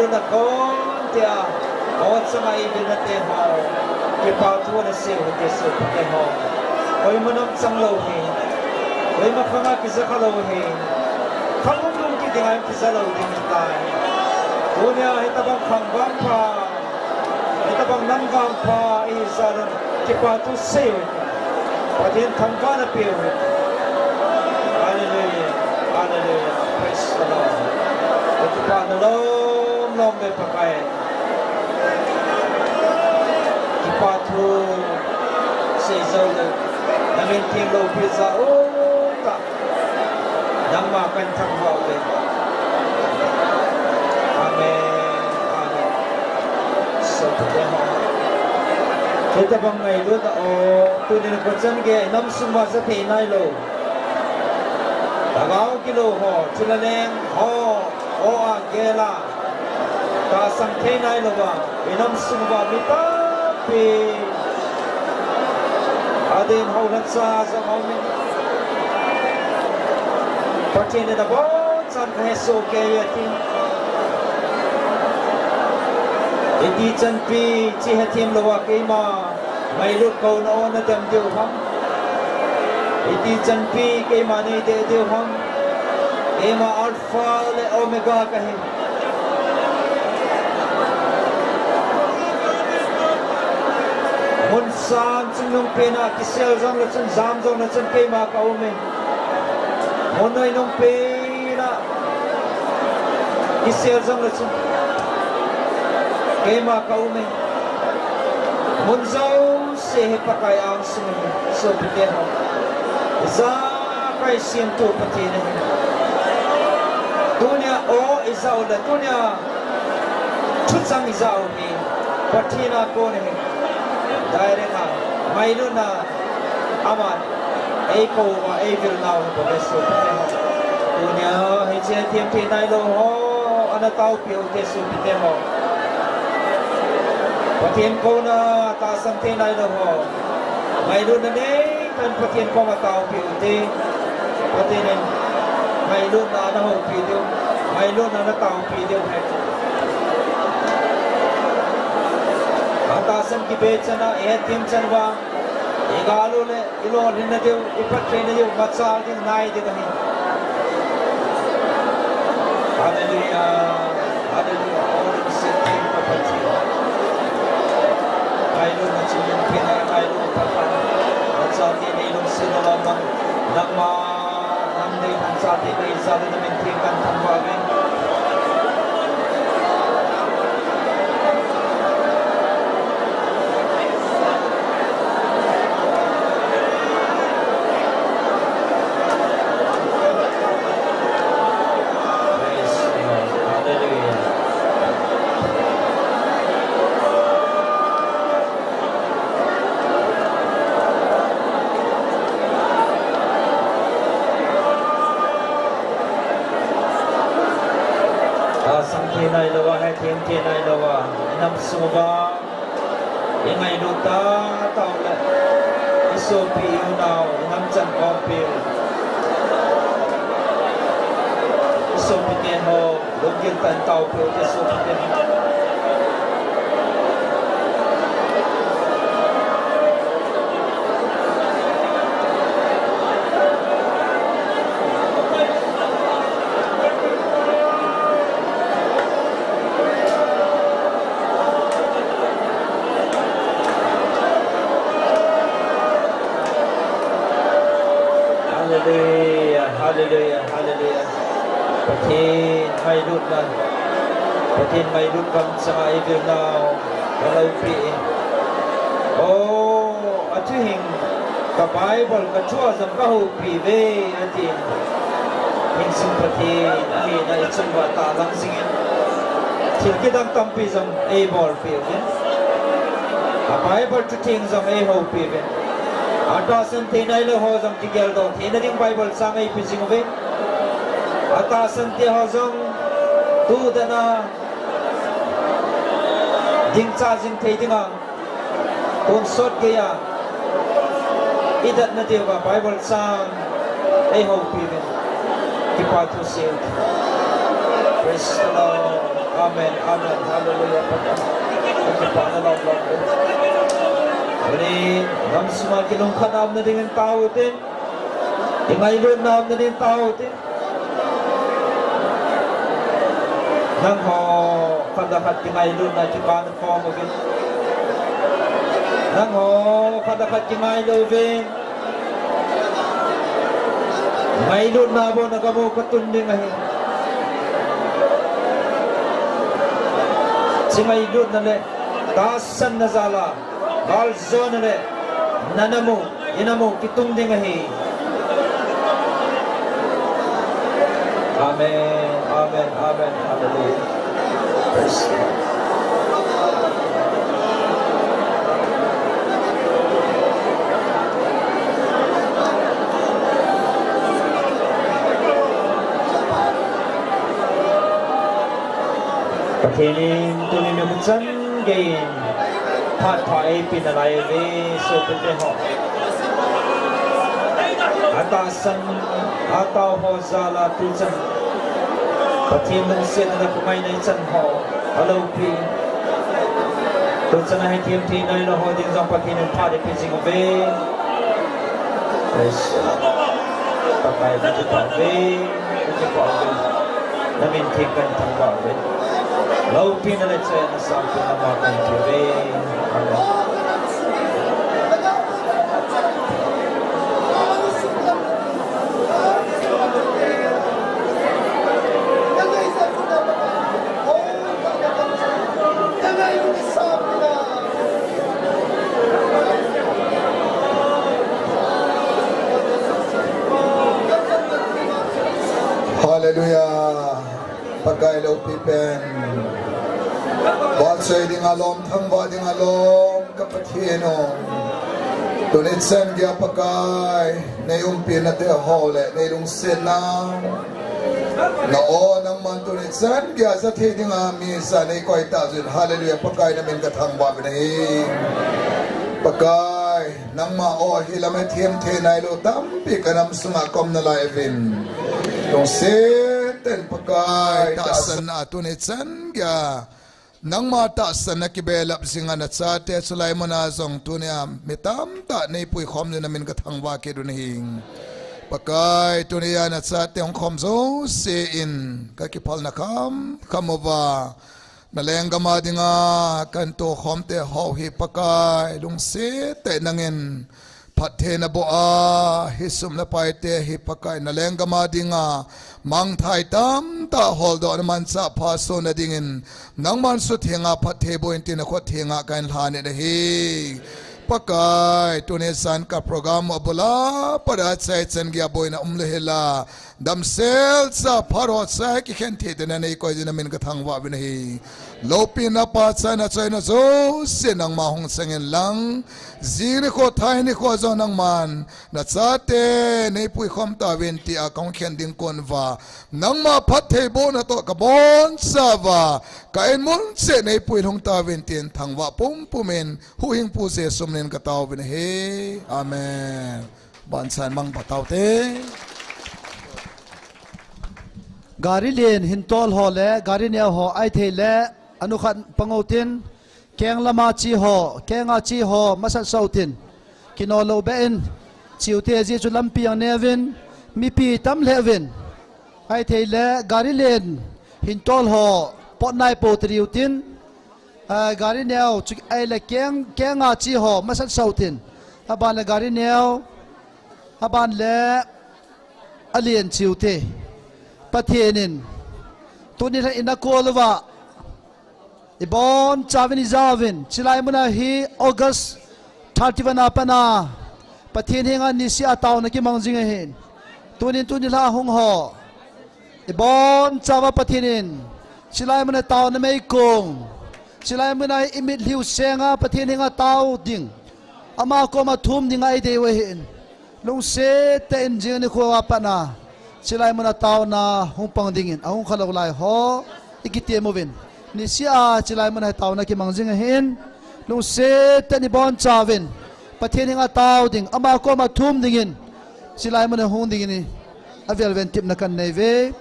lu na kon tia o sama ibin na te ho ke pa tu na se ho te so te ho oi manam sang lo he oi ma khanga ki za kha lo he khangum lum ki dingai ki za lo ding tai dunia he ta bang khang bang pa he ta bang nam bang pa i za ke pa tu se Padin thangka na piu. Hallelujah. Hallelujah. Praise the Lord. Ito pa na long may pakai. Ipatu sa izolo. Namin tilo pizza. Ta. Nang makan thangka ulit. Amen. Amen. So today Kita bang ngayon o tunin ko dyan ke nam sumba sa tinay lo. Tagaw kilo ho chilaleng ho o agela. Ta sang tinay lo ba inam sumba mitapi. Adin ho natsa sa maunin. Patin na ba san kaheso kaya tin. Iti chan pi chi hatim lawa kay ma may lut ko noon na dem diw ham. Iti chan pi kay ma ni de diw ham. Kay ma alpha le omega kahin. Mun san chung nung pina kisel zong na chan zam zong na chan kay ma ka umin. Mun ay nung pina kisel zong na chan Kema kaume munzau se pakai ang sumi so piteho za kai sim tu patine dunia o izau da dunia chutsang izau ni patina ko ne daire ha mailu na aman eko wa evil now ko so piteho dunia he je tiam ti nai lo ho ana tau piu te so piteho Patien ko na tasang tinay na ho. Mayroon na kan patien ko matao piuti. Patien mayroon na ano ho piuti. Mayroon na natao piuti. Tasang kibetsa na ehetim chanwa. Igalo le ilo rin na diyo ipatrin na diyo matsal din nai di kami. Hallelujah. Hallelujah. All the same kapatid. Kailo na siya pinay kailo papa at sa atin ay nung sinalaman ng namday ng sa atin ay sali na mintikan tambagin Tinay lawa hai tim tinay lawa inam suba ingay luta tao le iso piu now inam chan kopil iso piten ho lugin tan tao piu iso piten Hallelujah, hallelujah, hallelujah. Patin may lut na. Patin may lut kam sa evil now. Walau pi. Oh, atuhing ka Bible ka chua zam ka hu pi ve atin. Hing sum patin ami na ichum wa ta lang singin. Til kidam tampi zam a ball pi ve. A Bible to ting zam a ho pi ve. Atasan tinay le ho zam tigel do tina ding Bible samay pising ove atasan te ho zam tu dana ding cha jing thei dinga kon sot gaya idat na te ba Bible sang ai ho pi ve ki pa tu se praise the Lord Amen. Amen. Hallelujah. Kita pangalang lang. Ini nam semua kilong kanam na dengan tahu tin. Tingay lun nam na dengan tahu tin. Nang ho kadakat tingay lun na cipan ko mungkin. Nang ho kadakat tingay lun. Ngay lun na bo nagamo katunding ahin. Singay lun na le. Tasan na zala. Balzo na le. Nanamo. Inamo kitunding ahin. Amen. Amen. Amen. Hallelujah. Praise God. Patinin tunin na mutsan gain pat pai pinalay ve so pete ho atasan ataw ho zala tulsan patin ng sen na kumay na isan ho hello pi tulsan na hitim tinay na ho din sa patinin pade pising ve yes patay na pa ve namin tikan tangwa ve Low pinalit sa na sa pinamakan TV. Hallelujah. Pagkay low pipen. Batsay ding alom thangwa ding alom kapatino. Tunit sen gya pagkay na yung pinate hole na yung sinang noon ang man tunit sen gya sa tiding misa na ikoy tazin. Hallelujah. Pagkay namin kathangwa binahing pagkay nang mao hilamet himte na ilo tampi kanam sumakom na laivin yung seten pagkay tasan na tunit sen gya nang mataasan na kibelap singa na sa te sulay mo na zong tunia mitam ta na ipuy khom na namin kathangwa ke dunhing pakay tunia na sa te ong khom zo se in kakipal na kamova nalengga madinga kanto khom te ho hi pakay lung se te nangin pathe na bo a hisum na paite hi pakay nalengga madinga mang thai tam ta holdo man sa paso na dingin nang man su thenga pathe bo intin ko thenga kan lhane na hi pakai tunesan ka program abula para sai chen gya boy na umlehela damsel sa parot sa ki khen the na nei ko jina min ka thangwa bin hi lopi na pa sa na chai na zo sinang mahong sengen lang zine ko thai ni ko zo nang man na cha te nei pui khom ta wen ti a kong khen ding kon va nang ma phat the bo na to ka bon sa va ka en mun se nei pui hong ta wen tin thangwa pum pumen hu hing pu se sum nen ka taw bin he amen ban san mang pataw te gari len hintol ho le gari ne ho ai the le anu khan pangotin keng lama chi ho kenga chi ho masal sautin kinolo ben chiute ji chu lampi ang nevin mi pi tam levin ai the le gari len hintol ho pot nai po triutin gari neo chu ai le kenga chi ho masal sautin aban le gari neo aban le alien chiute pathenin tunila inakolwa ibon chavin izavin chilai muna hi August 31 apana pathin hinga nisi ataw na ki mangjing hin tunila hung ho ibon chawa pathinin chilai muna taw na mai kong chilai muna imit liu senga pathin hinga taw ding ama ko ma thum dinga ai dewe hin lung se te injing ni ko apana silay mo na tao na humpang dingin ahong kalawlay ho ikiti mo vin ni siya silay mo na tao na kimangjing hin nung sete ni bon chavin pathin nga tao ding ama ko mathum dingin silay mo na hung dingin ni avel ven tip na kan neve